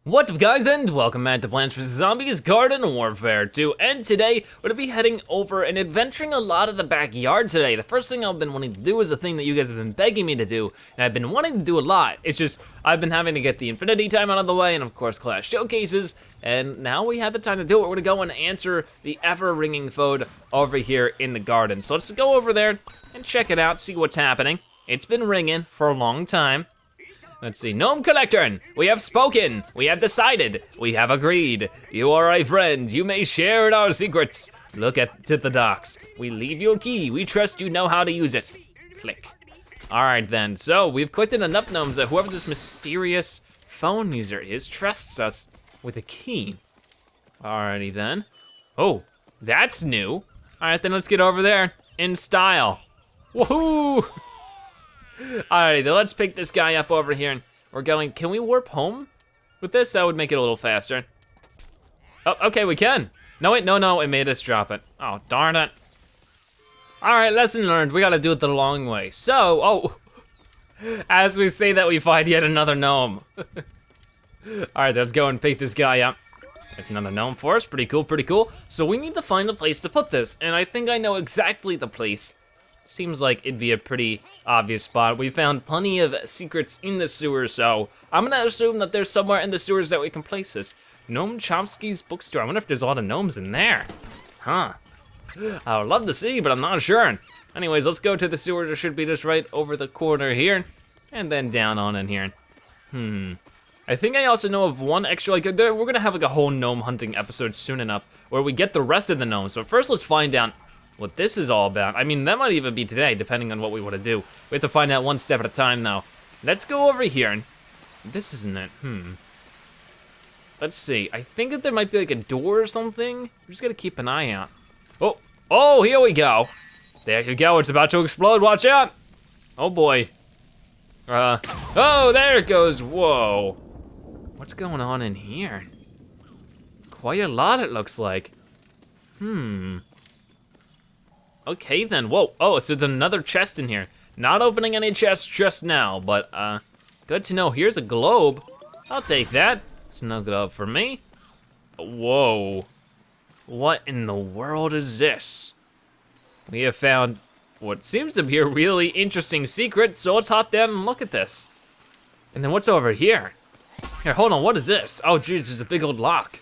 What's up guys, and welcome back to Plants vs Zombies Garden Warfare 2, and today we're gonna be heading over and adventuring a lot of the backyard today. The first thing I've been wanting to do is a thing that you guys have been begging me to do, and I've been wanting to do a lot. It's just, I've been having to get the Infinity time out of the way, and of course Clash Showcases, and now we have the time to do it. We're gonna go and answer the ever-ringing phone over here in the garden. So let's go over there and check it out, see what's happening. It's been ringing for a long time. Let's see, Gnome Collector, we have spoken, we have decided, we have agreed. You are a friend, you may share in our secrets. Look to the docks. We leave you a key, we trust you know how to use it. Click. All right then, so we've collected enough gnomes that whoever this mysterious phone user is trusts us with a key. Alrighty then. Oh, that's new. All right then, let's get over there in style. Woohoo! Alrighty, then let's pick this guy up over here, and we're going, can we warp home with this? That would make it a little faster. Oh, okay, we can. No, wait, no, it made us drop it. Oh, darn it. All right, lesson learned, we gotta do it the long way. So, as we say that, we find yet another gnome. All right, let's go and pick this guy up. There's another gnome for us, pretty cool. So we need to find a place to put this, and I think I know exactly the place. Seems like it'd be a pretty obvious spot. We found plenty of secrets in the sewers, so I'm gonna assume that there's somewhere in the sewers that we can place this. Gnome Chomsky's bookstore. I wonder if there's a lot of gnomes in there. Huh. I would love to see, but I'm not sure. Anyways, let's go to the sewers. It should be just right over the corner here, and then down on in here. I think I also know of one extra, we're gonna have like a whole gnome hunting episode soon enough where we get the rest of the gnomes. So first let's find out what this is all about. I mean, that might even be today, depending on what we want to do. We have to find out one step at a time, though. Let's go over here. This isn't it, Let's see, I think that there might be like a door or something. We just gotta keep an eye out. Oh, here we go. There you go, it's about to explode, watch out. Oh boy. Oh, there it goes, whoa. What's going on in here? Quite a lot, it looks like. Okay then, whoa, so there's another chest in here. Not opening any chests just now, but good to know. Here's a globe. I'll take that. Snug it up for me. Whoa. What in the world is this? We have found what seems to be a really interesting secret, so let's hop down and look at this. And then what's over here? Here, hold on, what is this? Oh geez, there's a big old lock.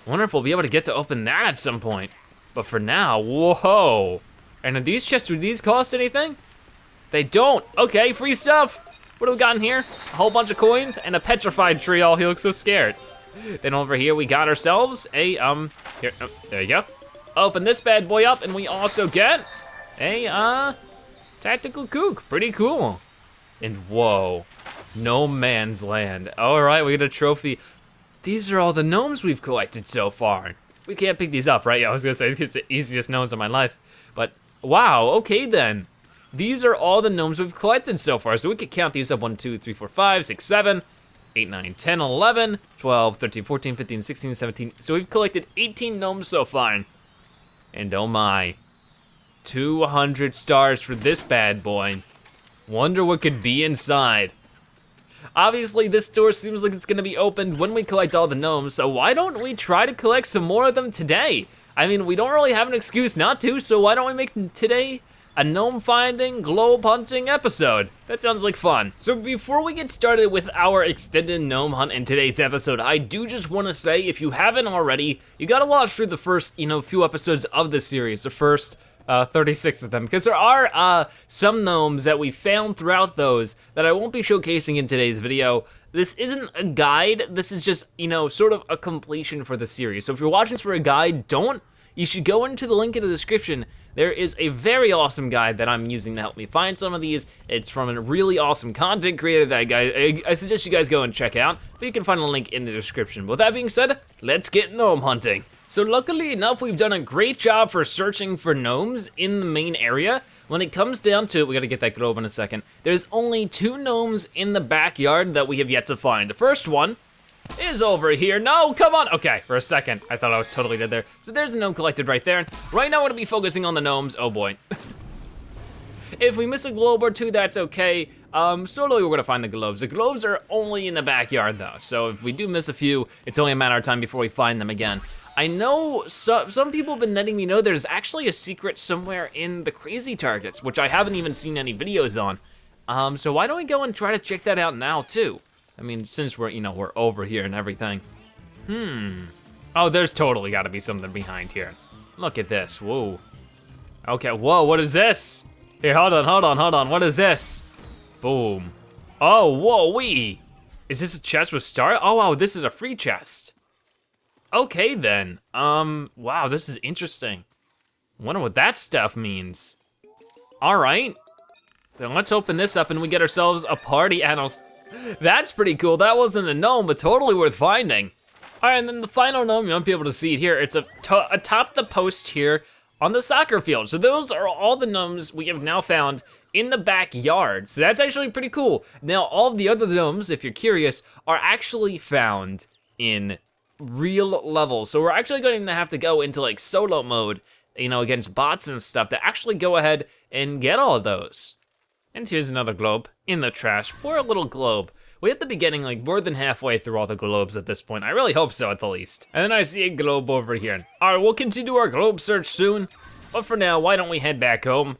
I wonder if we'll be able to get to open that at some point. But for now, whoa. And are these chests, do these cost anything? They don't. Okay, free stuff. What do we got in here? A whole bunch of coins and a petrified tree. Oh, he looks so scared. Then over here we got ourselves a, there you go. Open this bad boy up and we also get a, tactical kook. Pretty cool. And whoa, no man's land. All right, we get a trophy. These are all the gnomes we've collected so far. We can't pick these up, right? Yeah, I was gonna say, it's the easiest gnomes of my life. But wow, okay then. These are all the gnomes we've collected so far. So we could count these up, 1, 2, 3, 4, 5, 6, 7, 8, 9, 10, 11, 12, 13, 14, 15, 16, 17. So we've collected 18 gnomes so far. And oh my, 200 stars for this bad boy. Wonder what could be inside. Obviously, this door seems like it's gonna be opened when we collect all the gnomes, so why don't we try to collect some more of them today? I mean, we don't really have an excuse not to, so why don't we make today a gnome finding, globe hunting episode? That sounds like fun. So before we get started with our extended gnome hunt in today's episode, I do just wanna say, if you haven't already, you gotta watch through the first, few episodes of this series, the first 36 of them, because there are some gnomes that we found throughout those that I won't be showcasing in today's video. This isn't a guide, this is just, sort of a completion for the series. So if you're watching this for a guide, you should go into the link in the description. There is a very awesome guide that I'm using to help me find some of these. It's from a really awesome content creator that I suggest you guys go and check out, but you can find a link in the description. With that being said, let's get gnome hunting. So luckily enough, we've done a great job for searching for gnomes in the main area. When it comes down to it, we gotta get that globe in a second. There's only 2 gnomes in the backyard that we have yet to find. The first one is over here. No, come on. Okay, for a second, I thought I was totally dead there. So there's a gnome collected right there. Right now, we're gonna be focusing on the gnomes. Oh boy. If we miss a globe or two, that's okay. Slowly we're gonna find the globes. The globes are only in the backyard though, so if we do miss a few, it's only a matter of time before we find them again. I know some people have been letting me know there's actually a secret somewhere in the crazy targets, which I haven't even seen any videos on. So why don't we go and try to check that out now too? I mean, since we're, we're over here and everything. Oh, there's totally gotta be something behind here. Look at this, whoa. Okay, whoa, what is this? Here, hold on, what is this? Boom. Oh, whoa, wee. Is this a chest with stars? Oh, wow, this is a free chest. Okay then, wow, this is interesting. Wonder what that stuff means. All right, then let's open this up and we get ourselves a party animals. That's pretty cool. That wasn't a gnome, but totally worth finding. All right, and then the final gnome, you won't be able to see it here. It's atop the post here on the soccer field. So those are all the gnomes we have now found in the backyard. So that's actually pretty cool. Now, all of the other gnomes, if you're curious, are actually found in real levels. So we're actually going to have to go into like solo mode, against bots and stuff to actually go ahead and get all of those. And here's another globe in the trash. Poor little globe. We have to be getting like more than halfway through all the globes at this point. I really hope so at the least. And then I see a globe over here. All right, we'll continue our globe search soon. But for now, why don't we head back home?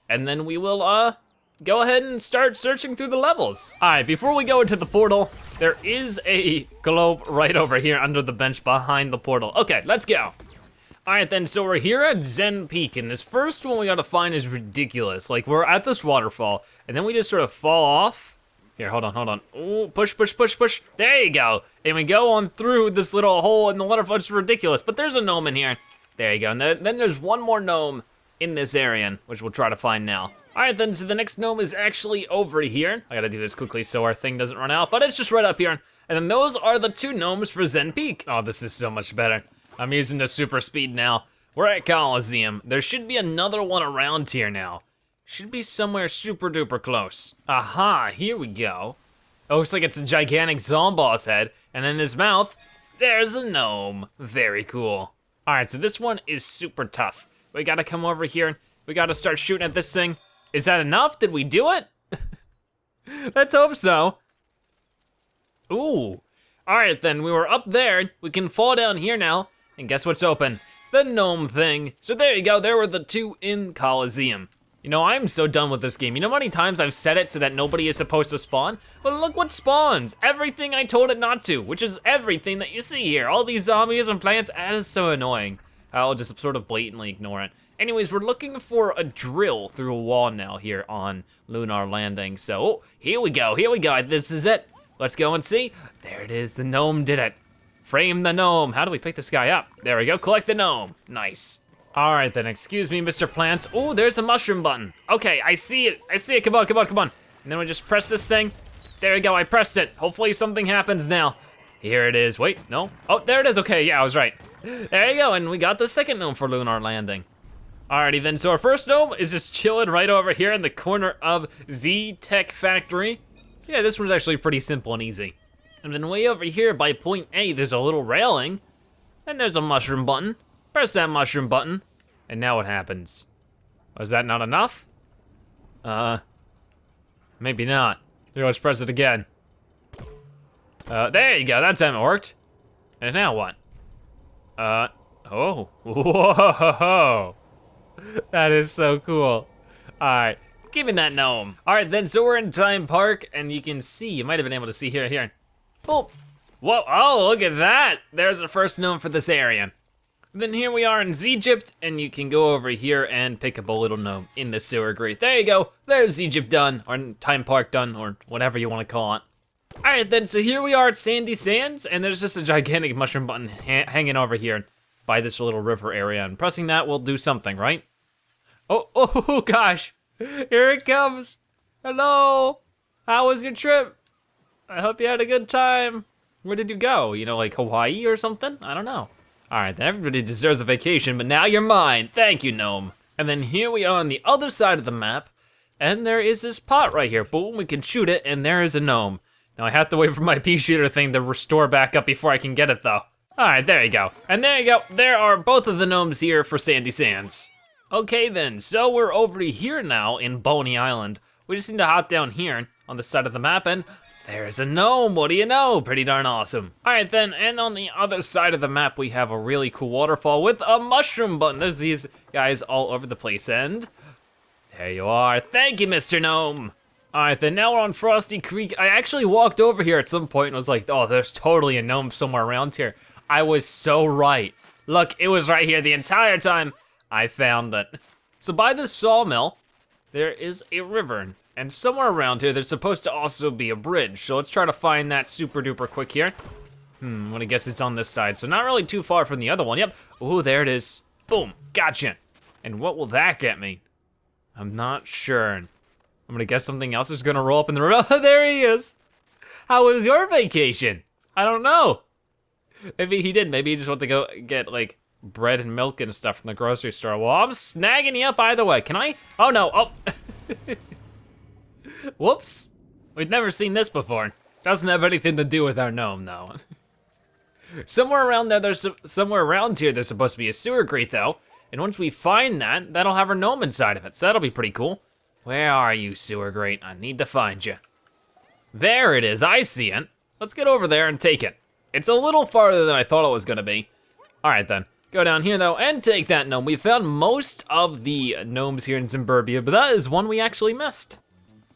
And then we will go ahead and start searching through the levels. All right, before we go into the portal, there is a globe right over here under the bench behind the portal. Okay, let's go. All right then, so we're here at Zen Peak, and this first one we gotta find is ridiculous. Like, we're at this waterfall, and then we just sort of fall off. Here, hold on. Ooh, push. There you go. And we go on through this little hole in the waterfall. It's ridiculous, but there's a gnome in here. There you go, and then there's one more gnome in this area, which we'll try to find now. All right then, so the next gnome is actually over here. I gotta do this quickly so our thing doesn't run out, but it's just right up here. And then those are the two gnomes for Zen Peak. Oh, this is so much better. I'm using the super speed now. We're at Coliseum. There should be another one around here now. Should be somewhere super duper close. Aha, here we go. Oh, looks like it's a gigantic Zomboss head, and in his mouth, there's a gnome. Very cool. All right, so this one is super tough. We gotta come over here. We gotta start shooting at this thing. Is that enough? Did we do it? Let's hope so. Ooh. All right then, we were up there. We can fall down here now. And guess what's open? The gnome thing. So there you go, there were the two in Coliseum. I'm so done with this game. You know how many times I've said it so that nobody is supposed to spawn? But look what spawns. Everything I told it not to, which is everything that you see here. All these zombies and plants, that is so annoying. I'll just sort of blatantly ignore it. Anyways, we're looking for a drill through a wall now here on Lunar Landing. So, here we go, this is it. Let's go and see. There it is, the gnome did it. Frame the gnome. How do we pick this guy up? There we go, collect the gnome. Nice. All right then, excuse me, Mr. Plants. Oh, there's a mushroom button. Okay, I see it, come on. And then we just press this thing. There we go, I pressed it. Hopefully something happens now. Here it is, wait, no. Oh, there it is, okay, yeah, I was right. There you go, and we got the second gnome for Lunar Landing. Alrighty then, so our first gnome is just chilling right over here in the corner of Z-Tech Factory. Yeah, this one's actually pretty simple and easy. And then way over here by point A, there's a little railing. And there's a mushroom button. Press that mushroom button. And now what happens? Was that not enough? Maybe not. Here, let's press it again. There you go, that time it worked. And now what? Oh, whoa. That is so cool. All right, give me that gnome. All right then, so we're in Time Park, and you can see, you might have been able to see here. Oh, whoa, oh, look at that. There's the first gnome for this area. Then here we are in Egypt, and you can go over here and pick up a little gnome in the sewer grate. There you go, there's Egypt done, or Time Park done, or whatever you wanna call it. All right then, so here we are at Sandy Sands, and there's just a gigantic mushroom button hanging over here by this little river area, and pressing that will do something, right? Oh gosh, here it comes. Hello, how was your trip? I hope you had a good time. Where did you go? Like Hawaii or something? I don't know. All right, then everybody deserves a vacation, but now you're mine. Thank you, gnome. And then here we are on the other side of the map, and there is this pot right here. Boom, we can shoot it, and there is a gnome. Now I have to wait for my pea shooter thing to restore back up before I can get it though. All right, there you go. And there you go, there are both of the gnomes here for Sandy Sands. Okay then, so we're over here now in Boney Island, we just need to hop down here on the side of the map and there's a gnome, what do you know? Pretty darn awesome. All right then, and on the other side of the map, we have a really cool waterfall with a mushroom button. There's these guys all over the place, and there you are. Thank you, Mr. Gnome. All right then, now we're on Frosty Creek. I actually walked over here at some point and was like, oh, there's totally a gnome somewhere around here. I was so right. Look, it was right here the entire time. I found it. So by the sawmill, there is a river. And somewhere around here, there's supposed to also be a bridge. So let's try to find that super duper quick here. I'm gonna guess it's on this side. So not really too far from the other one. Yep, oh, there it is. Boom, gotcha. And what will that get me? I'm not sure. I'm gonna guess something else is gonna roll up in the river. There he is. How was your vacation? I don't know. Maybe he did, maybe he just wanted to go get like bread and milk and stuff from the grocery store. Well, I'm snagging you up either way. Can I? Oh no, oh. Whoops, we've never seen this before. Doesn't have anything to do with our gnome though. Somewhere around there, somewhere around here, there's supposed to be a sewer grate though. And once we find that, that'll have our gnome inside of it, so that'll be pretty cool. Where are you, sewer grate? I need to find you. There it is, I see it. Let's get over there and take it. It's a little farther than I thought it was gonna be. All right then, go down here though and take that gnome. We found most of the gnomes here in Zimburbia, but that is one we actually missed.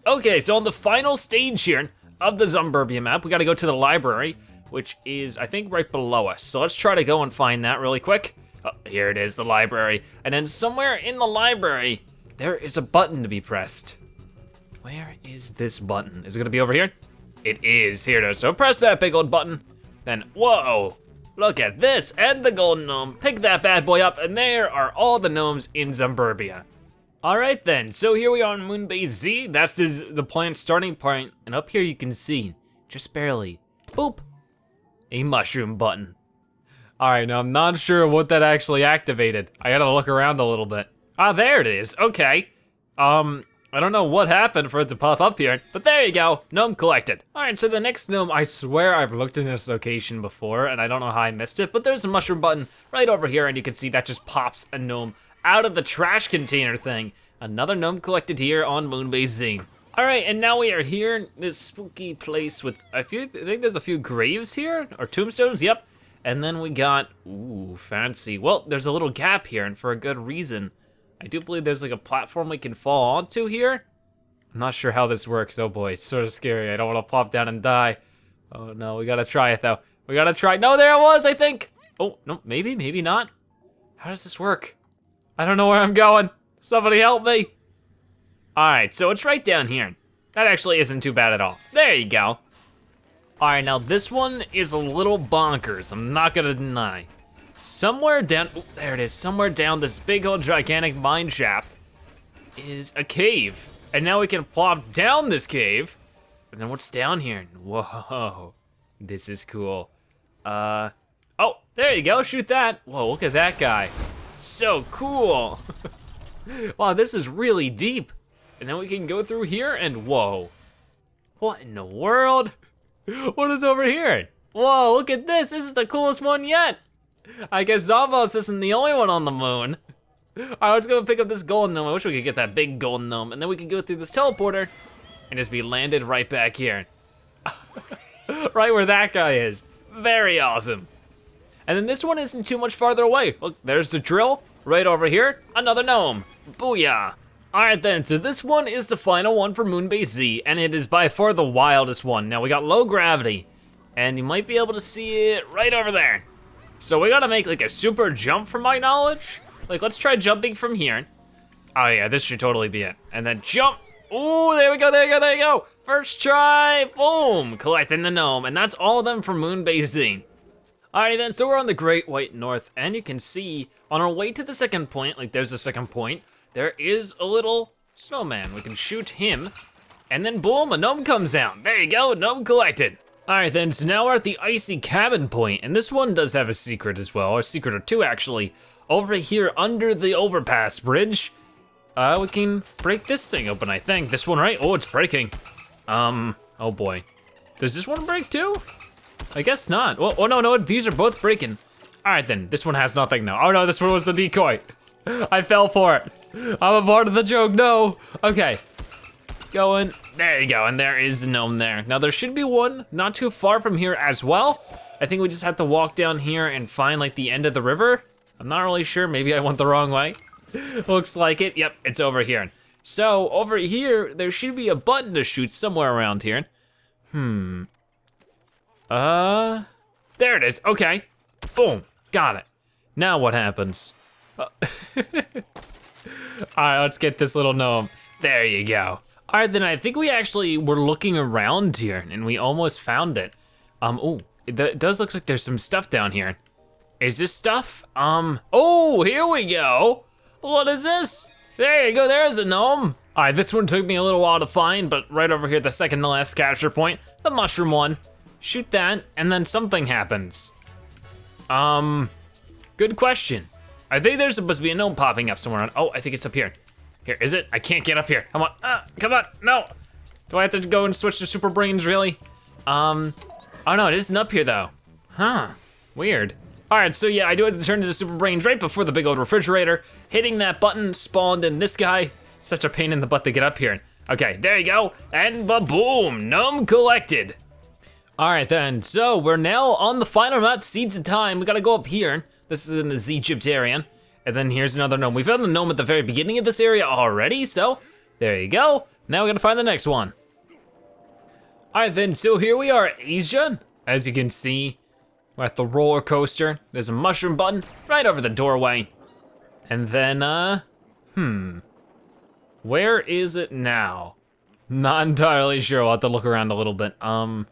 Okay, so on the final stage here of the Zimburbia map, we gotta go to the library, which is, I think, right below us. So let's try to go and find that really quick. Oh, here it is, the library. And then somewhere in the library, there is a button to be pressed. Where is this button? Is it gonna be over here? It is, here it is. So press that big old button. Then, whoa, look at this, and the golden gnome. Pick that bad boy up, and there are all the gnomes in Zimburbia. All right then, so here we are on Moonbase Z. That's the plant starting point, and up here you can see, just barely, boop, a mushroom button. All right, now I'm not sure what that actually activated. I gotta look around a little bit. Ah, there it is, okay. I don't know what happened for it to pop up here, but there you go, gnome collected. All right, so the next gnome, I swear I've looked in this location before, and I don't know how I missed it, but there's a mushroom button right over here, and you can see that just pops a gnome out of the trash container thing. Another gnome collected here on Moonbase Z. All right, and now we are here in this spooky place with I think there's a few graves here, or tombstones, yep. And then we got, ooh, fancy. Well, there's a little gap here, and for a good reason. I do believe there's like a platform we can fall onto here. I'm not sure how this works, oh boy, it's sort of scary. I don't wanna pop down and die. Oh no, we gotta try it though. We gotta try, no, there it was, I think. Oh, no, maybe not. How does this work? I don't know where I'm going. Somebody help me. All right, so it's right down here. That actually isn't too bad at all. There you go. All right, now this one is a little bonkers, I'm not gonna deny. Somewhere down, oh, there it is, somewhere down this big old gigantic mine shaft is a cave. And now we can plop down this cave. And then what's down here? Whoa, this is cool. Oh, there you go, shoot that. Whoa, look at that guy. So cool. Wow, this is really deep. And then we can go through here and whoa. What in the world? What is over here? Whoa, look at this. This is the coolest one yet. I guess Zombos isn't the only one on the moon. All right, let's go pick up this golden gnome. I wish we could get that big golden gnome. And then we can go through this teleporter and just be landed right back here. Right where that guy is. Very awesome. And then this one isn't too much farther away. Look, there's the drill. Right over here, another gnome. Booyah. All right then, so this one is the final one for Moonbase Z, and it is by far the wildest one. Now we got low gravity, and you might be able to see it right over there. So we gotta make like a super jump from my knowledge. Like let's try jumping from here. Oh yeah, this should totally be it. And then jump. Ooh, there we go, there you go, there you go. First try, boom, collecting the gnome, and that's all of them from Moonbase Z. Alrighty then, so we're on the Great White North, and you can see on our way to the second point, like there's a second point, there is a little snowman. We can shoot him, and then boom, a gnome comes down. There you go, gnome collected. Alright then, so now we're at the Icy Cabin Point, and this one does have a secret as well, or a secret or two actually. Over here under the overpass bridge, we can break this thing open, I think. This one, right? Oh, it's breaking. Oh boy. Does this one break too? I guess not. Oh no, these are both breaking. All right then, this one has nothing now. Oh no, this one was the decoy. I fell for it. I'm a part of the joke, no. Okay. going. There you go, and there is the gnome there. Now there should be one not too far from here as well. I think we just have to walk down here and find like the end of the river. I'm not really sure, maybe I went the wrong way. Looks like it, yep, it's over here. So over here, there should be a button to shoot somewhere around here. There it is, okay. Boom, got it. Now what happens? All right, let's get this little gnome. There you go. All right, then I think we actually were looking around here and we almost found it. Oh, it does look like there's some stuff down here. Is this stuff? Oh, here we go. What is this? There you go, there's a gnome. All right, this one took me a little while to find, but right over here, the second to last capture point, the mushroom one. Shoot that, and then something happens. Good question. I think there's supposed to be a gnome popping up somewhere. Oh, I think it's up here. Here, is it? I can't get up here. Come on, come on, no. Do I have to go and switch to super brains, really? Oh no, it isn't up here though. Huh, weird. All right, so yeah, I do have to turn into super brains right before the big old refrigerator. Hitting that button spawned in this guy. Such a pain in the butt to get up here. Okay, there you go, and ba-boom, gnome collected. All right then, so we're now on the final map, Seeds of Time. We gotta go up here. This is in the Egypt area. And then here's another gnome. We found the gnome at the very beginning of this area already, so there you go. Now we gotta find the next one. All right then, so here we are, Asia. As you can see, we're at the roller coaster. There's a mushroom button right over the doorway. And then, where is it now? Not entirely sure, I'll have to look around a little bit. I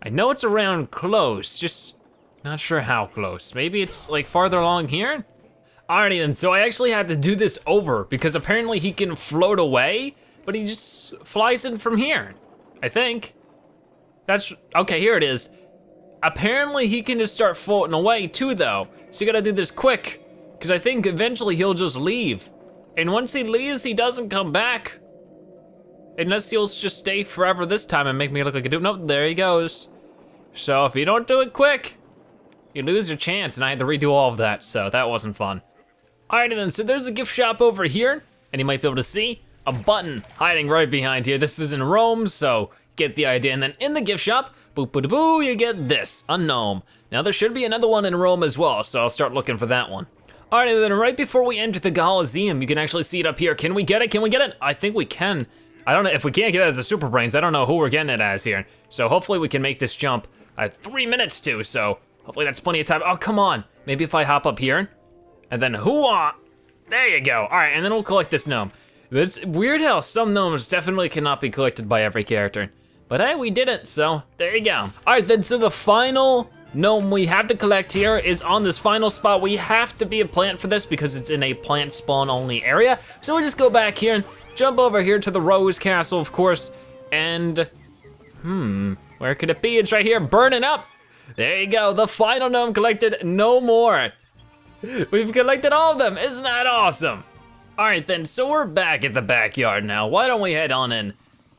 know it's around close, just not sure how close. Maybe it's like farther along here? Alrighty then, so I actually had to do this over because apparently he can float away, but he just flies in from here, I think. That's, okay, here it is. Apparently he can just start floating away too though. So you gotta do this quick, because I think eventually he'll just leave. And once he leaves, he doesn't come back. Unless he'll just stay forever this time and make me look like a dude. Nope, there he goes. So if you don't do it quick, you lose your chance, and I had to redo all of that, so that wasn't fun. Alrighty then, so there's a gift shop over here, and you might be able to see a button hiding right behind here. This is in Rome, so get the idea. And then in the gift shop, boo, you get this, a gnome. Now there should be another one in Rome as well, so I'll start looking for that one. Alrighty then, right before we enter the Colosseum, you can actually see it up here. Can we get it, can we get it? I think we can. I don't know, if we can't get it as a Super Brains, I don't know who we're getting it as here. So hopefully we can make this jump. I have 3 minutes to, so hopefully that's plenty of time. Oh, come on. Maybe if I hop up here, and then hoo-ah, there you go. All right, and then we'll collect this gnome. It's weird how some gnomes definitely cannot be collected by every character. But hey, we did it, so there you go. All right then, so the final gnome we have to collect here is on this final spot. We have to be a plant for this because it's in a plant spawn only area. So we just go back here and jump over here to the Rose Castle, of course, and where could it be? It's right here, burning up. There you go, the final gnome collected, no more. We've collected all of them, isn't that awesome? All right then, so we're back at the backyard now. Why don't we head on in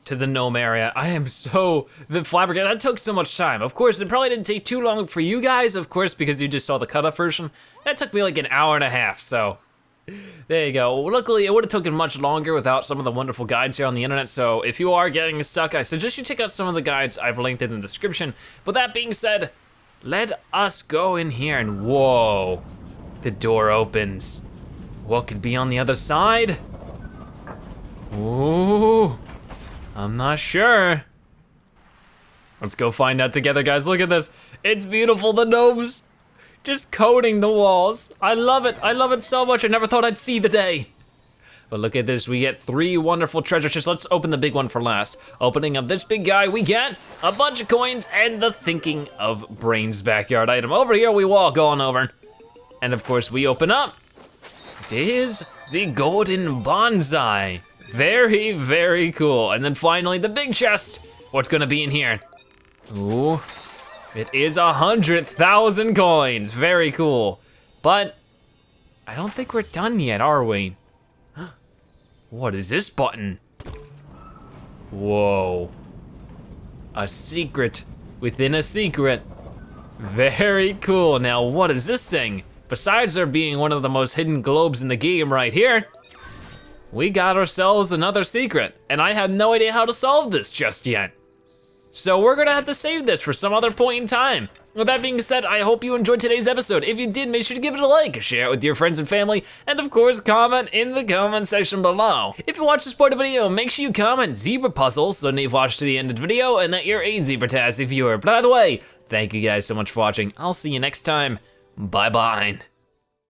to the gnome area? I am so, the flabbergasted, that took so much time. Of course, it probably didn't take too long for you guys, of course, because you just saw the cut-up version. That took me like an hour and a half, so. There you go. Well, luckily, it would have taken much longer without some of the wonderful guides here on the internet, so if you are getting stuck, I suggest you check out some of the guides I've linked in the description. But that being said, let us go in here and whoa, the door opens. What could be on the other side? Ooh, I'm not sure. Let's go find out together, guys. Look at this. It's beautiful, the gnomes. Just coating the walls. I love it so much. I never thought I'd see the day. But look at this, we get 3 wonderful treasure chests. Let's open the big one for last. Opening up this big guy, we get a bunch of coins and the Thinking of Brains backyard item. Over here, we walk on over. And of course, we open up. It is the Golden Bonsai. Very, very cool. And then finally, the big chest. What's gonna be in here? Ooh. It is 100,000 coins, very cool. But I don't think we're done yet, are we? What is this button? Whoa. A secret within a secret. Very cool. Now, what is this thing? Besides there being one of the most hidden globes in the game right here, we got ourselves another secret, and I have no idea how to solve this just yet. So we're gonna have to save this for some other point in time. With that being said, I hope you enjoyed today's episode. If you did, make sure to give it a like, share it with your friends and family, and of course, comment in the comment section below. If you watched this part of the video, make sure you comment zebra puzzle so that you've watched to the end of the video and that you're a Zebratastic viewer. But either way, thank you guys so much for watching. I'll see you next time. Bye-bye.